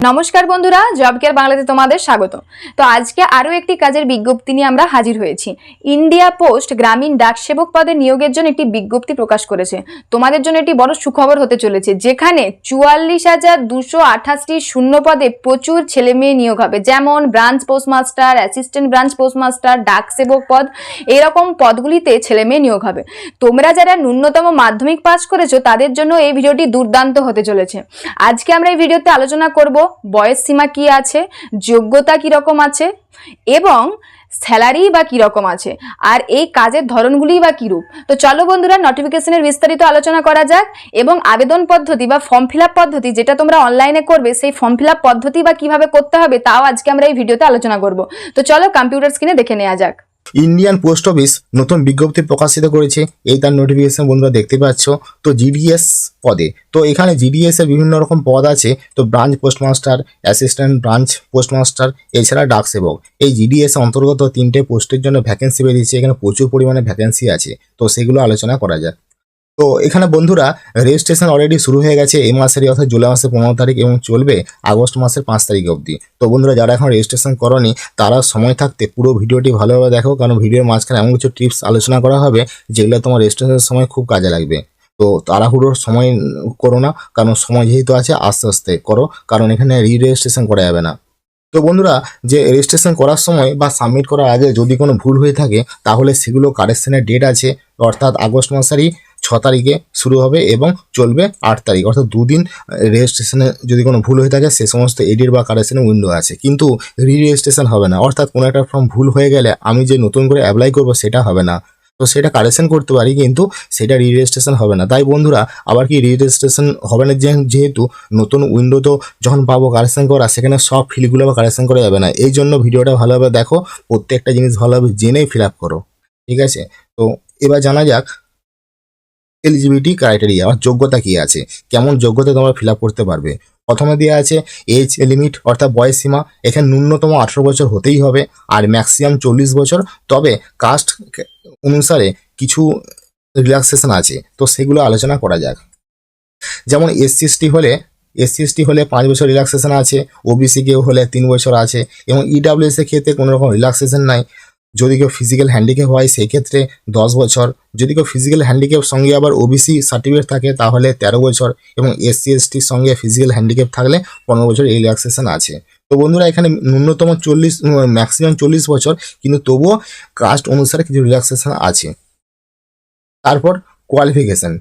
নমস্কার বন্ধুরা, job care বাংলাতে তোমাদের স্বাগত। তো আজকে আরো একটি কাজের বিজ্ঞপ্তি নিয়ে আমরা হাজির হয়েছি। ইন্ডিয়া পোস্ট গ্রামীণ ডাক সেবক পদে নিয়োগের জন্য একটি বিজ্ঞপ্তি প্রকাশ করেছে। তোমাদের জন্য একটি বড় সুখবর হতে চলেছে, যেখানে 44,228টি শূন্য পদে প্রচুর ছেলে মেয়ে নিয়োগ হবে। যেমন branch postmaster, assistant branch postmaster, ডাক সেবক পদ, এরকম পদগুলিতে ছেলে মেয়ে নিয়োগ হবে। তোমরা যারা ন্যূনতম মাধ্যমিক পাস করেছো তাদের জন্য এই ভিডিওটি দুর্দান্ত হতে চলেছে। আজকে আমরা এই ভিডিওতে আলোচনা করব বয়স সীমা কি আছে, যোগ্যতা কি রকম আছে এবং স্যালারি বা কি রকম আছে, আর এই কাজের ধরনগুলি বা কি রূপ। তো চলো বন্ধুরা, নোটিফিকেশনের বিস্তারিত আলোচনা করা যাক এবং আবেদন পদ্ধতি বা ফর্ম ফিল আপ পদ্ধতি, যেটা তোমরা অনলাইনে করবে, সেই ফর্ম ফিল আপ পদ্ধতি বা কিভাবে করতে হবে তাও আজকে আমরা এই ভিডিওতে আলোচনা করব। তো চলো কম্পিউটার স্ক্রিনে দেখে নেওয়া যাক। ইন্ডিয়ান পোস্ট অফিস নতুন বিজ্ঞপ্তি প্রকাশিত করেছে, এই তার নোটিফিকেশন বন্ধুরা দেখতে পাচ্ছ। তো জিডিএস পদে, তো এখানে জিডিএস এর বিভিন্ন রকম পদ আছে। তো branch postmaster, assistant branch postmaster, এছাড়া ডাক সেবক। এই জিডিএস অন্তর্গত 3টে পোস্টের জন্য ভ্যাকেন্সি বেরিয়েছে। এখানে প্রচুর পরিমাণে ভ্যাকেন্সি আছে, তো সেগুলো আলোচনা করা যাক। তো এখানে বন্ধুরা রেজিস্ট্রেশন অলরেডি শুরু হয়ে গেছে এই মাসেরই, অর্থাৎ জুলাই মাসের 15 তারিখ এবং চলবে আগস্ট মাসের 5 তারিখ অবধি। তো বন্ধুরা যারা এখন রেজিস্ট্রেশন করনি তারা সময় থাকতে পুরো ভিডিওটি ভালোভাবে দেখো, কারণ ভিডিওর মাঝখানে এমন কিছু টিপস আলোচনা করা হবে যেগুলো তোমার রেজিস্ট্রেশনের সময় খুব কাজে লাগবে। তো তাড়াহুড়োর সময় করো না, কারণ সময় যেহেতু আছে আস্তে আস্তে করো, কারণ এখানে রেজিস্ট্রেশন করা যাবে না। তো বন্ধুরা, যে রেজিস্ট্রেশন করার সময় বা সাবমিট করার আগে যদি কোনো ভুল হয়ে থাকে তাহলে সেগুলো কারেকশনের ডেট আছে, অর্থাৎ আগস্ট মাসেরই 6 তারিখে শুরু হবে এবং চলবে 8 তারিখ, অর্থাৎ দুদিন রেজিস্ট্রেশনে যদি কোনো ভুল হয়ে থাকে সে সমস্ত এডিট বা কারেকশনের উইন্ডো আছে, কিন্তু রেজিস্ট্রেশন হবে না। অর্থাৎ কোনো একটা ফর্ম ভুল হয়ে গেলে আমি যে নতুন করে অ্যাপ্লাই করবো সেটা হবে না। তো সেটা কারেকশন করতে পারি, কিন্তু সেটা রেজিস্ট্রেশন হবে না। তাই বন্ধুরা, আবার কি রেজিস্ট্রেশন হবে না যেহেতু নতুন উইন্ডো তো যখন পাবো কারেকশন করা, সেখানে সব ফিলগুলো আবার কারেকশন করা যাবে না। এই জন্য ভিডিওটা ভালোভাবে দেখো, প্রত্যেকটা জিনিস ভালোভাবে জেনেই ফিল আপ করো, ঠিক আছে? তো এবার জানা যাক এলিজিবিলিটি ক্রাইটেরিয়া, আর যোগ্যতা কি আছে, কেমন যোগ্যতা তোমরা ফিল আপ করতে পারবে। প্রথমে দেওয়া আছে এজ লিমিট, অর্থাৎ বয়স সীমা। এখানে ন্যূনতম 18 বছর হতেই হবে আর ম্যাক্সিমাম 40 বছর। তবে কাস্ট অনুসারে কিছু রিল্যাক্সেশন আছে, তো সেগুলো আলোচনা করা যাক। যেমন এসসি এসটি হলে 5 বছর রিল্যাক্সেশন আছে, ওবিসি কেউ হলে 3 বছর আছে, এবং ইডাব্লিউএস এর ক্ষেত্রে কোনো রকম রিল্যাক্সেশন নাই। যদি কেউ ফিজিক্যাল হ্যান্ডিক্যাপ হয় সেই ক্ষেত্রে 10 বছর। যদি কেউ ফিজিক্যাল হ্যান্ডিক্যাপ সঙ্গে আবার ওবিসি সার্টিফিকেট থাকে তাহলে 13 বছর, এবং এসসি/এসটির সঙ্গে ফিজিক্যাল হ্যান্ডিক্যাপ থাকলে 15 বছর এই রিল্যাক্সেশন আছে। তো বন্ধুরা, এখানে ন্যূনতম 40, ম্যাক্সিমাম 40 বছর, কিন্তু তবুও কাস্ট অনুসারে কিছু রিল্যাক্সেশন আছে। তারপর কোয়ালিফিকেশন,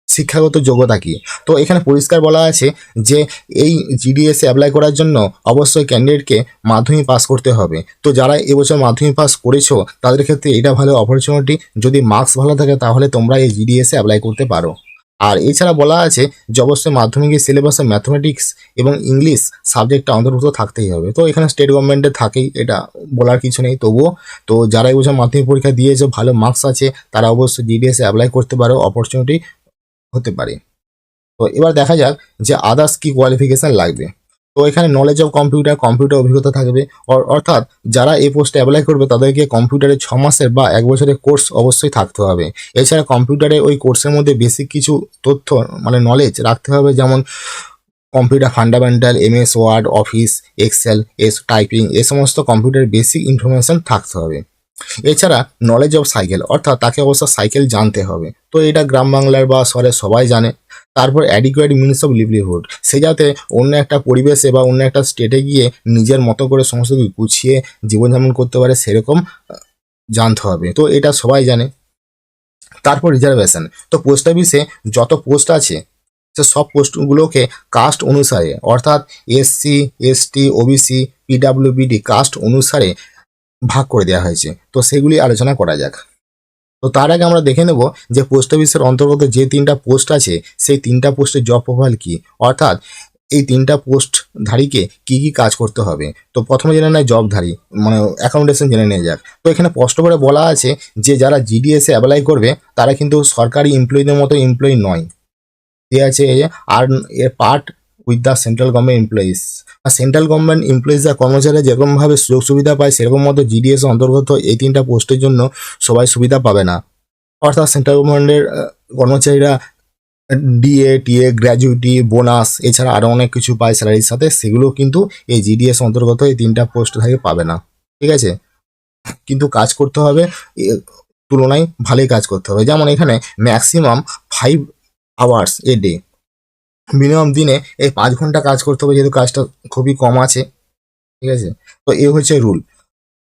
শিক্ষাগত যোগ্যতা কি। তো এখানে পরিষ্কার বলা আছে যে এই জিডিএসে অ্যাপ্লাই করার জন্য অবশ্যই ক্যান্ডিডেটকে মাধ্যমিক পাস করতে হবে। তো যারা এবছর মাধ্যমিক পাস করেছো তাদের ক্ষেত্রে এটা ভালো অপরচুনিটি, যদি মার্কস ভালো থাকে তাহলে তোমরা এই জিডিএসে অ্যাপ্লাই করতে পারো। আর এছাড়া বলা আছে যে অবশ্যই মাধ্যমিকের সিলেবাসে ম্যাথমেটিক্স এবং ইংলিশ সাবজেক্টটা অন্তর্ভুক্ত থাকতেই হবে। তো এখানে স্টেট গভর্নমেন্টের থাকেই, এটা বলার কিছু নেই। তবুও তো যারা এবছর মাধ্যমিক পরীক্ষা দিয়েছো, ভালো মার্কস আছে, তারা অবশ্যই জিডিএসে অ্যাপ্লাই করতে পারো, অপরচুনিটি হতে পারে। তো এবার দেখা যাক যে আদার্স কি কোয়ালিফিকেশন লাগবে। তো এখানে নলেজ অফ কম্পিউটার অভিজ্ঞতা থাকবে, অর্থাৎ যারা এই পোস্টে অ্যাপ্লাই করবে তাদেরকে কম্পিউটারে 6 মাসের বা 1 বছরের কোর্স অবশ্যই থাকতে হবে। এছাড়া কম্পিউটারে ওই কোর্সের মধ্যে বেসিক কিছু তথ্য মানে নলেজ রাখতে হবে, যেমন computer fundamental, MS Word, office, Excel, typing, এ সমস্ত কম্পিউটার বেসিক ইনফরমেশন থাকতে হবে। এছাড়া নলেজ অফ সাইকেল, অর্থাৎ তাকে অবশ্য সাইকেল জানতে হবে। তো এটা গ্রাম বাংলার বা শহরে সবাই জানে। তারপর অ্যাডিকুয়েট মিনস অফ লিভলিহুড, সে যাতে অন্য একটা পরিবেশে বা অন্য একটা স্টেটে গিয়ে নিজের মতো করে সমস্ত কিছু গুছিয়ে জীবনযাপন করতে পারে সেরকম জানতে হবে। তো এটা সবাই জানে। তারপর রিজার্ভেশন, তো পোস্ট অফিসে যত পোস্ট আছে সে সব পোস্টগুলোকে কাস্ট অনুসারে, অর্থাৎ এসসি, এসটি, ওবিসি, পিডাব্লিউবিডি কাস্ট অনুসারে ভাগ করে দেওয়া হয়েছে। তো সেগুলি আলোচনা করা যাক। তো তার আগে আমরা দেখে নেব যে পোস্ট অফিসের অন্তর্গত যে 3টা পোস্ট আছে সেই 3টা পোস্টের জব প্রোফাইল কি, অর্থাৎ এই 3টা পোস্টধারীকে কি কি কাজ করতে হবে। তো প্রথমে জেনে নেয় জবধারী, মানে অ্যাকাউন্টেশন জেনে নিয়ে যাক। তো এখানে স্পষ্ট করে বলা আছে যে যারা জিডিএসে অ্যাপ্লাই করবে তারা কিন্তু সরকারি এমপ্লয়ীদের মতো এমপ্লয়ি নয়। ঠিক আছে, আর এর part with the central government employees. আর সেন্ট্রাল গভর্নমেন্ট এমপ্লয়িজরা কর্মচারীরা যেরকমভাবে সুযোগ সুবিধা পায় সেরকম মতো জিডিএস অন্তর্গত এই 3টা পোস্টের জন্য সবাই সুবিধা পাবে না। অর্থাৎ সেন্ট্রাল গভর্নমেন্টের কর্মচারীরা ডিএ টিএ গ্র্যাজুইটি বোনাস এছাড়া আরও অনেক কিছু পায় স্যালারির সাথে, সেগুলো কিন্তু এই জিডিএস অন্তর্গত এই 3টা পোস্ট থেকে পাবে না। ঠিক আছে, কিন্তু কাজ করতে হবে তুলনায় ভালোই কাজ করতে হবে। যেমন এখানে maximum 5 hours a day, minimum দিনে এই 5 ঘন্টা কাজ করতে হবে, যেহেতু কাজটা খুবই কম আছে। ঠিক আছে, তো এ হচ্ছে রুল।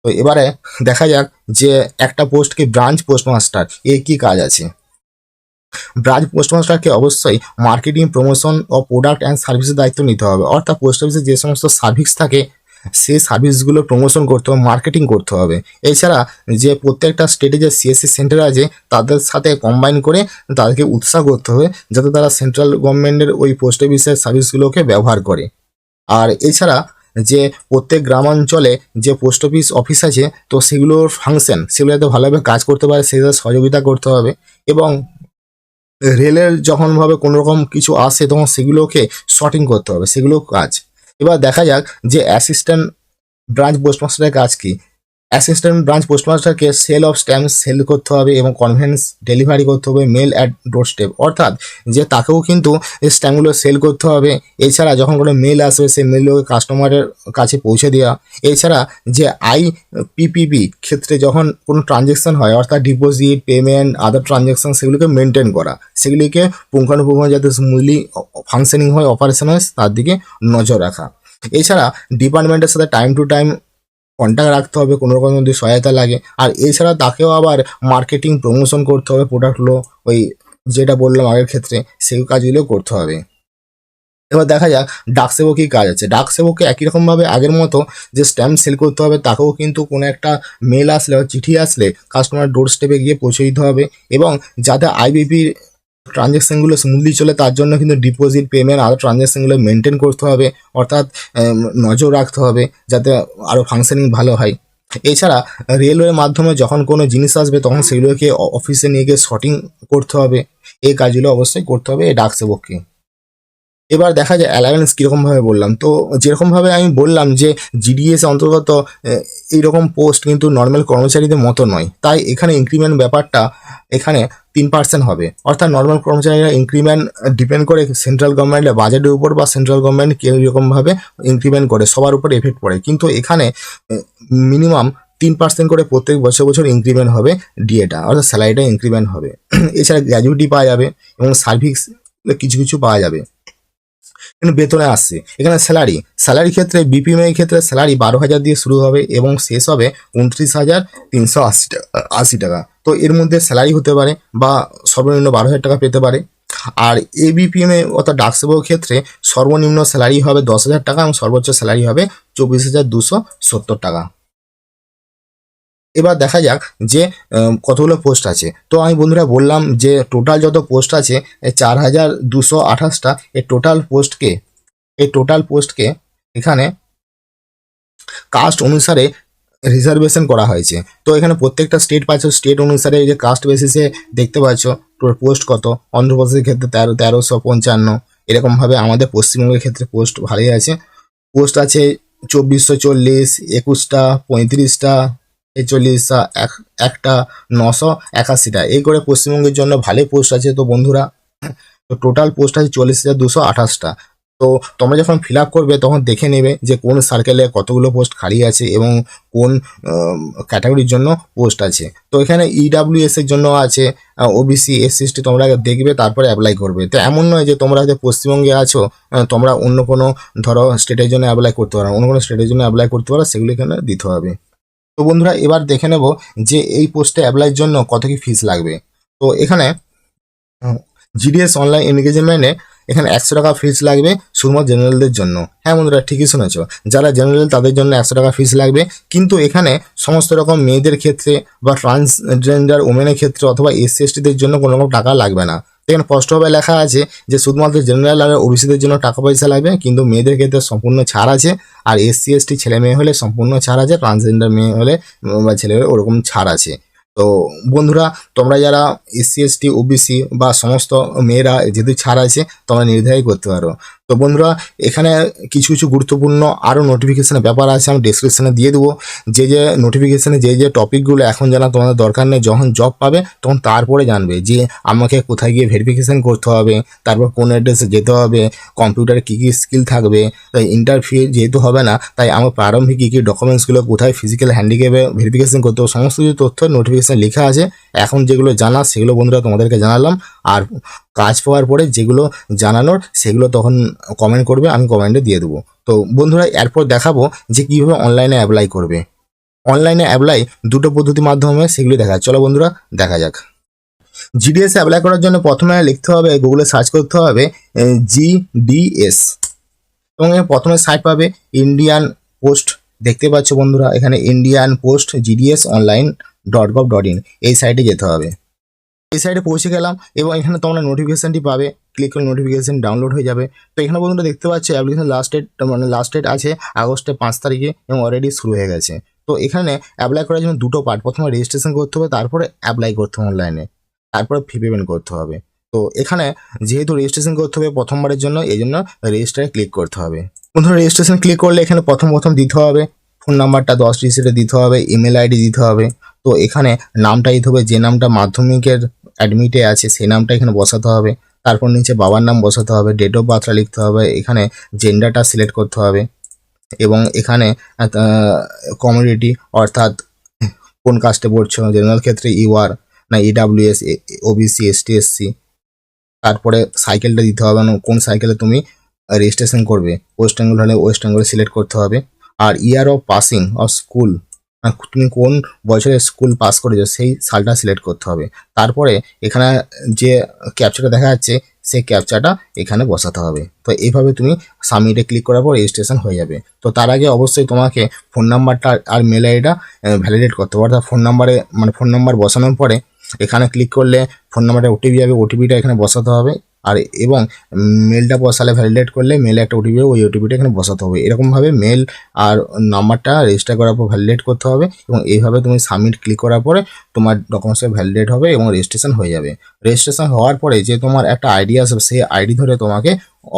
তো এবারে দেখা যাক যে একটা পোস্ট কি ব্রাঞ্চ পোস্টমাস্টার, এর কি কাজ আছে। ব্রাঞ্চ পোস্টমাস্টারকে অবশ্যই মার্কেটিং প্রমোশন ও প্রোডাক্ট অ্যান্ড সার্ভিসের দায়িত্ব নিতে হবে, অর্থাৎ পোস্ট অফিসে যে সমস্ত সার্ভিস থাকে সেই সার্ভিসগুলো প্রমোশন করতে হবে, মার্কেটিং করতে হবে। এছাড়া যে প্রত্যেকটা স্টেটে যে সিএসসি সেন্টার আছে তাদের সাথে কম্বাইন করে তাদেরকে উৎসাহ করতে হবে যাতে তারা সেন্ট্রাল গভর্নমেন্টের ওই পোস্ট অফিসের সার্ভিসগুলোকে ব্যবহার করে। আর এছাড়া যে প্রত্যেক গ্রামাঞ্চলে যে পোস্ট অফিস আছে তো সেগুলোর ফাংশন সেগুলো যাতে ভালোভাবে কাজ করতে পারে সেগুলো সহযোগিতা করতে হবে। এবং রেলের যখনভাবে কোনো রকম কিছু আসে তখন সেগুলোকে শর্টিং করতে হবে, সেগুলো কাজ। এবার দেখা যাক যে অ্যাসিস্ট্যান্ট ব্রাঞ্চ পোস্টমাস্টারের কাজ কি। অ্যাসিস্ট্যান্ট ব্রাঞ্চ পোস্টমাস্টারকে সেল অফ স্ট্যাম্প সেল করতে হবে এবং কনভেন্স ডেলিভারি করতে হবে মেল অ্যাট ডোর স্টেপ, অর্থাৎ যে তাকেও কিন্তু এই স্ট্যাম্পগুলো সেল করতে হবে। এছাড়া যখন কোনো মেল আসবে সেই মেলগুলোকে কাস্টমারের কাছে পৌঁছে দেওয়া। এছাড়া যে আইপিপিবি ক্ষেত্রে যখন কোনো ট্রানজ্যাকশন হয় অর্থাৎ ডিপোজিট পেমেন্ট আদার ট্রানজ্যাকশন সেগুলোকে মেনটেন করা, সেগুলিকে পুঙ্খানুপুঙ্খ যাতে স্মুথলি ফাংশনিং হয় অপারেশন হয় তার দিকে নজর রাখা। এছাড়া ডিপার্টমেন্টের সাথে টাইম টু টাইম কন্ট্যাক্ট রাখতে হবে কোনো রকম যদি সহায়তা লাগে। আর এছাড়া তাকেও আবার মার্কেটিং প্রমোশন করতে হবে প্রোডাক্টগুলো, ওই যেটা বললাম আগের ক্ষেত্রে সেই কাজগুলো করতে হবে। এবার দেখা যাক ডাক সেবক কী কাজ আছে। ডাক সেবককে একই রকমভাবে আগের মতো যে স্ট্যাম্প সেল করতে হবে তাকেও কিন্তু কোনো একটা মেল আসলে বা চিঠি আসলে কাস্টমার ডোর স্টেপে গিয়ে পৌঁছে দিতে হবে। এবং যাতে আইবিপি ট্রানজ্যাকশানগুলো স্মুথলি চলে তার জন্য কিন্তু ডিপোজিট পেমেন্ট আরও ট্রানজ্যাকশানগুলো মেনটেন করতে হবে, অর্থাৎ নজর রাখতে হবে যাতে আরও ফাংশনিং ভালো হয়। এছাড়া রেলওয়ের মাধ্যমে যখন কোনো জিনিস আসবে তখন সেগুলোকে অফিসে নিয়ে গিয়ে শর্টিং করতে হবে। এই কাজগুলো অবশ্যই করতে হবে এই ডাক সেবককে। এবার দেখা যায় অ্যালায়েন্স কীরকমভাবে বললাম, তো যেরকমভাবে আমি বললাম যে জিডিএস অন্তর্গত এইরকম পোস্ট কিন্তু নর্মাল কর্মচারীদের মতো নয়, তাই এখানে ইনক্রিমেন্ট ব্যাপারটা এখানে 3% হবে। অর্থাৎ নর্মাল কর্মচারীরা ইনক্রিমেন্ট ডিপেন্ড করে সেন্ট্রাল গভর্নমেন্টের বাজেটের উপর বা সেন্ট্রাল গভর্নমেন্ট কীরকমভাবে ইনক্রিমেন্ট করে সবার উপর এফেক্ট পড়ে, কিন্তু এখানে মিনিমাম 3% করে প্রত্যেক বছর বছর ইনক্রিমেন্ট হবে ডিএটা, অর্থাৎ স্যালারিটা ইনক্রিমেন্ট হবে। এছাড়া গ্র্যাজুইটি পাওয়া যাবে এবং সার্ভিস কিছু কিছু পাওয়া যাবে, কিন্তু বেতনে আসছে। এখানে স্যালারি ক্ষেত্রে বিপিএম এর ক্ষেত্রে স্যালারি 12,000 দিয়ে শুরু হবে এবং শেষ হবে 29,380 টাকা। তো এর মধ্যে স্যালারি হতে পারে বা সর্বনিম্ন 12,000 টাকা পেতে পারে। আর এবিপিএম এ অর্থাৎ ডাক সেবকের ক্ষেত্রে সর্বনিম্ন স্যালারি হবে 10,000 টাকা এবং সর্বোচ্চ স্যালারি হবে 24,270 টাকা। এবার দেখা যাক যে কতগুলো পোস্ট আছে। তো আমি বন্ধুরা বললাম যে টোটাল যত পোস্ট আছে 4,228টা। এই টোটাল পোস্টকে এখানে কাস্ট অনুসারে রিজার্ভেশন করা হয়েছে। তো এখানে প্রত্যেকটা স্টেট পাচ্ছ, স্টেট অনুসারে যে কাস্ট বেসিসে দেখতে পাচ্ছ পোস্ট কত। অন্ধ্রপ্রদেশের ক্ষেত্রে 1355, এরকমভাবে আমাদের পশ্চিমবঙ্গের ক্ষেত্রে পোস্ট ভালোই আছে। পোস্ট আছে 2,440, 21টা, 35টা, 41টা, একটা 981টা, এই করে পশ্চিমবঙ্গের জন্য ভালোই পোস্ট আছে। তো বন্ধুরা তো টোটাল পোস্ট আছে 40,228টা। তো তোমরা যখন ফিল আপ করবে তখন দেখে নেবে যে কোন সার্কেলে কতগুলো পোস্ট খালি আছে এবং কোন ক্যাটাগরির জন্য পোস্ট আছে। তো এখানে ইডাব্লিউএস এর জন্য আছে, ওবিসি এসসি এসটি তোমরা দেখবে তারপরে অ্যাপ্লাই করবে। তো এমন নয় যে তোমরা হয়তো পশ্চিমবঙ্গে আছো তোমরা অন্য কোনো ধরো স্টেটের জন্য অ্যাপ্লাই করতে পারো, অন্য কোনো স্টেটের জন্য অ্যাপ্লাই করতে পারো, সেগুলো এখানে দিতে হবে। তো বন্ধুরা এবার দেখে নেব যে এই পোস্টে অ্যাপ্লাইয়ের জন্য কত কি ফিস লাগবে। তো এখানে জিডিএস অনলাইন এনগেজমেন্টে এখানে 100 টাকা ফিস লাগবে শুধুমাত্র জেনারেলদের জন্য। হ্যাঁ বন্ধুরা ঠিকই শুনেছ, যারা জেনারেল তাদের জন্য 100 টাকা ফিস লাগবে। কিন্তু এখানে সমস্ত রকম মেয়েদের ক্ষেত্রে বা ট্রান্সজেন্ডার ওমেনের ক্ষেত্রে অথবা এসসি এসটিদের জন্য কোনো রকম টাকা লাগবে না। এখানে স্পষ্টভাবে লেখা আছে যে শুধুমাত্র জেনারেল আর ওবিসিদের জন্য টাকা পয়সা লাগবে, কিন্তু মেয়েদের ক্ষেত্রে সম্পূর্ণ ছাড় আছে। আর এসসি এসটি ছেলে মেয়ে হলে সম্পূর্ণ ছাড় আছে, ট্রান্সজেন্ডার মেয়ে হলে বা ছেলে হলে ওরকম ছাড় আছে। তো বন্ধুরা তোমরা যারা এসসি এসটি ওবিসি বা সমস্ত মেয়েরা যেহেতু ছাড় আছে তোমরা নির্ধারণ করতে পারো। তো বন্ধুরা এখানে কিছু কিছু গুরুত্বপূর্ণ আরও নোটিফিকেশানের ব্যাপার আছে, আমি ডিসক্রিপশানে দিয়ে দেবো। যে নোটিফিকেশানে যে টপিকগুলো এখন জানা তোমাদের দরকার নেই, যখন জব পাবে তখন তারপরে জানবে যে আমাকে কোথায় গিয়ে ভেরিফিকেশান করতে হবে, তারপর কোন অ্যাড্রেসে যেতে হবে, কম্পিউটারে কী কী স্কিল থাকবে। তাই ইন্টারভিউ যেহেতু হবে না, তাই আমার প্রারম্ভিক কী কী ডকুমেন্টসগুলো কোথায় ফিজিক্যাল হ্যান্ডিক্যাপে ভেরিফিকেশান করতে হবে, সমস্ত কিছু তথ্য নোটিফিকেশান লেখা আছে। এখন যেগুলো জানা সেগুলো বন্ধুরা তোমাদেরকে জানালাম, আর কাজ পাওয়ার পরে যেগুলো জানানোর সেগুলো তখন কমেন্ট করবে, আমি কমেন্টে দিয়ে দেবো। তো বন্ধুরা এরপর দেখাবো যে কীভাবে অনলাইনে অ্যাপ্লাই করবে। অনলাইনে অ্যাপ্লাই দুটো পদ্ধতির মাধ্যমে সেগুলি দেখা, চলো বন্ধুরা দেখা যাক। জিডিএস অ্যাপ্লাই করার জন্য প্রথমে লিখতে হবে, গুগলে সার্চ করতে হবে জিডিএস, এবং প্রথমে সাইট পাবে ইন্ডিয়ান পোস্ট, দেখতে পাচ্ছ বন্ধুরা এখানে Indian post GDS online .gov.in, এই সাইটে যেতে হবে। এই সাইটে পৌঁছে গেলাম এবং এখানে তোমরা নোটিফিকেশানটি পাবে, ক্লিক করে নোটিফিকেশান ডাউনলোড হয়ে যাবে। তো এখানে বন্ধুরা দেখতে পাচ্ছ অ্যাপ্লিকেশন লাস্ট ডেট আছে আগস্টের 5 তারিখে এবং অলরেডি শুরু হয়ে গেছে। তো এখানে অ্যাপ্লাই করার জন্য দুটো পার্ট, প্রথমে রেজিস্ট্রেশন করতে হবে, তারপরে অ্যাপ্লাই করতে হবে অনলাইনে, তারপরে ফি পেমেন্ট করতে হবে। তো এখানে যেহেতু রেজিস্ট্রেশন করতে হবে প্রথমবারের জন্য, এই জন্য রেজিস্টারে ক্লিক করতে হবে। বন্ধুরা রেজিস্ট্রেশন ক্লিক করলে এখানে প্রথম দিতে হবে ফোন নাম্বারটা 10 ডিজিটে দিতে হবে, ইমেল আইডি দিতে হবে। তো এখানে নামটা দিতে হবে, যে নামটা মাধ্যমিকের অ্যাডমিটে আছে সেই নামটা এখানে বসাতে হবে। তারপর নিচে বাবার নাম বসাতে হবে, ডেট অফ বার্থটা লিখতে হবে, এখানে জেন্ডারটা সিলেক্ট করতে হবে এবং এখানে কমিউনিটি অর্থাৎ কোন কাস্টে পড়ছো, জেনারেল ক্ষেত্রে ইউআর না ইডাব্লিউএস, ওবিসি, এসটি, এসসি। তারপরে সাইকেলটা দিতে হবে, মানে কোন সাইকেলে তুমি রেজিস্ট্রেশন করবে, ওয়েস্ট বেঙ্গল হলে ওয়েস্ট বেঙ্গল সিলেক্ট করতে হবে। আর year of passing of school, তুমি কোন বছরে স্কুল পাস করেছো সেই সালটা সিলেক্ট করতে হবে। তারপরে এখানে যে ক্যাপচাটা দেখা যাচ্ছে সেই ক্যাপচাটা এখানে বসাতে হবে। তো এইভাবে তুমি সাবমিটে ক্লিক করার পর রেজিস্ট্রেশন হয়ে যাবে। তো তার আগে অবশ্যই তোমাকে ফোন নাম্বারটা আর মেল আইডিটা ভ্যালিডেট করতে হবে, অর্থাৎ ফোন নাম্বার বসানোর পরে এখানে ক্লিক করলে ফোন নাম্বারটা ওটিপি যাবে, ওটিপিটা এখানে বসাতে হবে। আর এবং মেলটা বসালে ভ্যালিডেট করলে মেলে একটা ওটিপি, ওই ওটিপিটা এখানে বসাতে হবে। এরকমভাবে মেল আর নাম্বারটা রেজিস্টার করার পর ভ্যালিডেট করতে হবে এবং এইভাবে তুমি সাবমিট ক্লিক করার পরে তোমার ডকুমেন্টসে ভ্যালিডেট হবে এবং রেজিস্ট্রেশন হয়ে যাবে। রেজিস্ট্রেশন হওয়ার পরে যে তোমার একটা আইডি আসবে সেই আইডি ধরে তোমাকে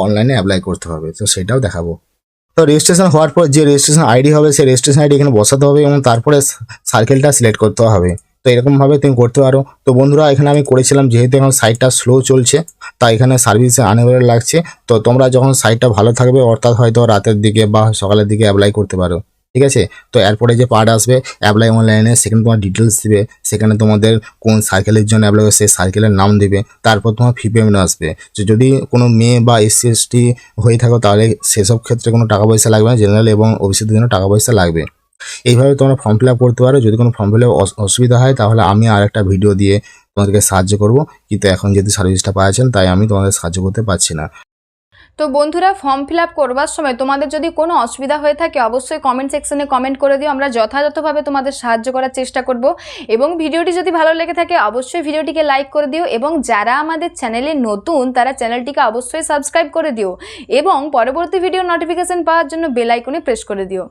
অনলাইনে অ্যাপ্লাই করতে হবে, তো সেটাও দেখাবো। তো রেজিস্ট্রেশন হওয়ার পর যে রেজিস্ট্রেশন আইডি হবে সেই রেজিস্ট্রেশন আইডি এখানে বসাতে হবে এবং তারপরে সার্কেলটা সিলেক্ট করতে হবে। তো এরকমভাবে তুমি করতে পারো। তো বন্ধুরা এখানে আমি করেছিলাম, যেহেতু এখন সাইটটা স্লো চলছে তাই এখানে সার্ভিসে আনএভেলেবল লাগছে। তো তোমরা যখন সাইটটা ভালো থাকবে অর্থাৎ হয়তো রাতের দিকে বা সকালের দিকে অ্যাপ্লাই করতে পারো, ঠিক আছে। তো এরপরে যে পার্ট আসবে অ্যাপ্লাই অনলাইনে, সেখানে তোমার ডিটেলস দিবে, সেখানে তোমাদের কোন সার্কেলের জন্য অ্যাপ্লাই করবে সেই সার্কেলের নাম দেবে, তারপর তোমার ফি পেমেন্ট আসবে। তো যদি কোনো মেয়ে বা এসসি এসটি হয়ে থাকো তাহলে সেসব ক্ষেত্রে কোনো টাকা পয়সা লাগবে না, জেনারেল এবং ওবিসিদের জন্য টাকা পয়সা লাগবে। এইভাবে তোমরা ফর্ম ফিল আপ করতে পারো। যদি কোনো ফর্ম ফিল আপ অসুবিধা হয় তাহলে আমি আর একটা ভিডিও দিয়ে তোমাদেরকে সাহায্য করব, কিন্তু এখন যেহেতু সার্ভিসটা পাচ্ছেন তাই আমি তোমাদের সাহায্য করতে পারছি না। তো বন্ধুরা ফর্ম ফিল আপ করবার সময় তোমাদের যদি কোনো অসুবিধা হয়ে থাকে অবশ্যই কমেন্ট সেকশনে কমেন্ট করে দিও, আমরা যথাযথভাবে তোমাদের সাহায্য করার চেষ্টা করব। এবং ভিডিওটি যদি ভালো লেগে থাকে অবশ্যই ভিডিওটিকে লাইক করে দিও এবং যারা আমাদের চ্যানেলে নতুন তারা চ্যানেলটিকে অবশ্যই সাবস্ক্রাইব করে দিও এবং পরবর্তী ভিডিও নোটিফিকেশন পাওয়ার জন্য বেল আইকনে প্রেস করে দিও।